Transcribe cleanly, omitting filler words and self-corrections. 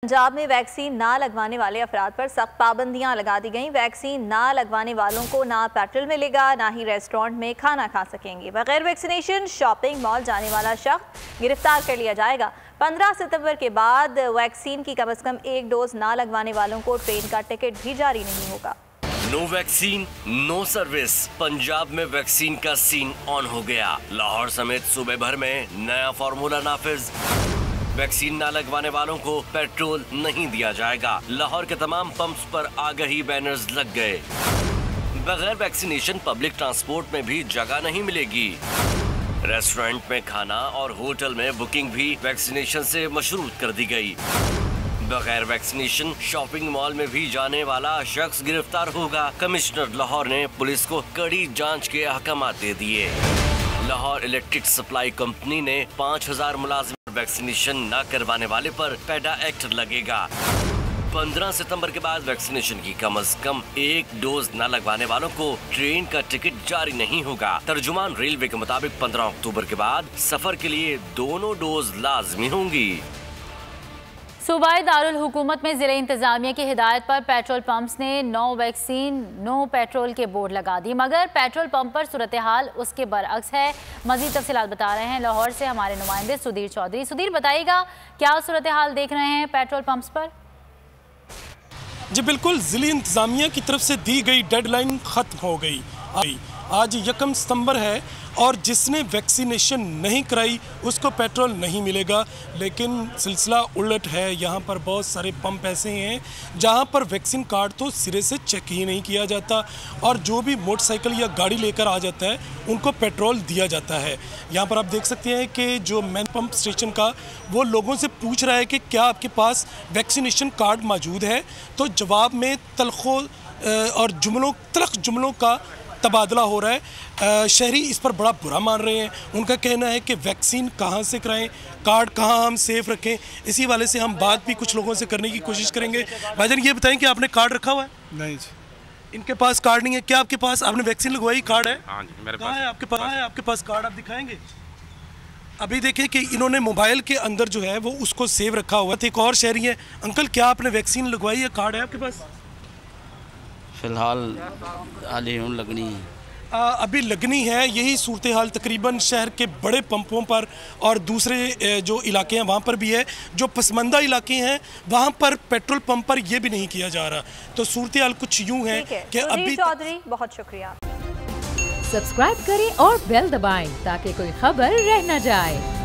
पंजाब में वैक्सीन ना लगवाने वाले अफराद पर सख्त पाबंदियां लगा दी गईं। वैक्सीन ना लगवाने वालों को ना पेट्रोल मिलेगा, ना ही रेस्टोरेंट में खाना खा सकेंगे। बगैर वैक्सीनेशन शॉपिंग मॉल जाने वाला शख्स गिरफ्तार कर लिया जाएगा। 15 सितंबर के बाद वैक्सीन की कम से कम एक डोज ना लगवाने वालों को ट्रेन का टिकट भी जारी नहीं होगा। No vaccine no service. Punjab में वैक्सीन का सीन ऑन हो गया। लाहौर समेत सूबे भर में नया फॉर्मूला नाफिज। वैक्सीन ना लगवाने वालों को पेट्रोल नहीं दिया जाएगा। लाहौर के तमाम पंप्स पर आगाही बैनर्स लग गए। बगैर वैक्सीनेशन पब्लिक ट्रांसपोर्ट में भी जगह नहीं मिलेगी। रेस्टोरेंट में खाना और होटल में बुकिंग भी वैक्सीनेशन से मशरूत कर दी गई। बगैर वैक्सीनेशन शॉपिंग मॉल में भी जाने वाला शख्स गिरफ्तार होगा। कमिश्नर लाहौर ने पुलिस को कड़ी जांच के अहकाम दे दिए। लाहौर इलेक्ट्रिक सप्लाई कंपनी ने 5000 मुलाजिम वैक्सीनेशन न करवाने वाले पर पैडा एक्ट लगेगा। 15 सितंबर के बाद वैक्सीनेशन की कम से कम एक डोज न लगवाने वालों को ट्रेन का टिकट जारी नहीं होगा। तर्जुमान रेलवे के मुताबिक 15 अक्टूबर के बाद सफर के लिए दोनों डोज लाजमी होंगी। सूबाई दारुल हुकूमत में जिले इंतजामिया की हिदायत पर पेट्रोल पंप्स ने नो वैक्सीन नो पेट्रोल के बोर्ड लगा दी, मगर पेट्रोल पंप पर सूरत हाल उसके बरअक्स है। मजीद तफसीलात बता रहे हैं लाहौर से हमारे नुमाइंदे सुधीर चौधरी। सुधीर, बताइएगा क्या सूरत हाल देख रहे हैं पेट्रोल पंप्स पर? जी बिल्कुल, जिले इंतजामिया की तरफ से दी गई डेडलाइन खत्म हो गई। आज 1 सितंबर है और जिसने वैक्सीनेशन नहीं कराई उसको पेट्रोल नहीं मिलेगा। लेकिन सिलसिला उलट है। यहाँ पर बहुत सारे पंप ऐसे हैं जहाँ पर वैक्सीन कार्ड तो सिरे से चेक ही नहीं किया जाता और जो भी मोटरसाइकिल या गाड़ी लेकर आ जाता है उनको पेट्रोल दिया जाता है। यहाँ पर आप देख सकते हैं कि जो मेन पंप स्टेशन का वो लोगों से पूछ रहा है कि क्या आपके पास वैक्सीनेशन कार्ड मौजूद है, तो जवाब में तलखों और तलख जुमलों का तबादला हो रहा है। शहरी इस पर बड़ा बुरा मान रहे हैं। उनका कहना है कि वैक्सीन कहाँ से कराएं, कार्ड कहाँ हम सेफ रखें। इसी वाले से हम बात भी कुछ लोगों से करने की कोशिश करेंगे। भाईजान, ये बताएं कि आपने कार्ड रखा हुआ है? नहीं जी, इनके पास कार्ड नहीं है। क्या आपके पास आपने वैक्सीन लगवाई, कार्ड है? हाँ जी, मेरे पास है। आपके पास कार्ड आप दिखाएंगे? अभी देखें कि इन्होंने मोबाइल के अंदर जो है वो उसको सेव रखा हुआ था। एक और शहरी है। अंकल, क्या आपने वैक्सीन लगवाई है, कार्ड है आपके पास? फिलहाल लगनी है। अभी लगनी है। यही सूरत हाल तकरीबन शहर के बड़े पंपों पर और दूसरे जो इलाके हैं वहाँ पर भी है। जो पसमानदा इलाके हैं वहाँ पर पेट्रोल पंप पर यह भी नहीं किया जा रहा। तो सूरत हाल कुछ यूँ है कि अभी चौधरी, बहुत शुक्रिया। सब्सक्राइब करें और बेल दबाएं ताकि कोई खबर रह न जाए।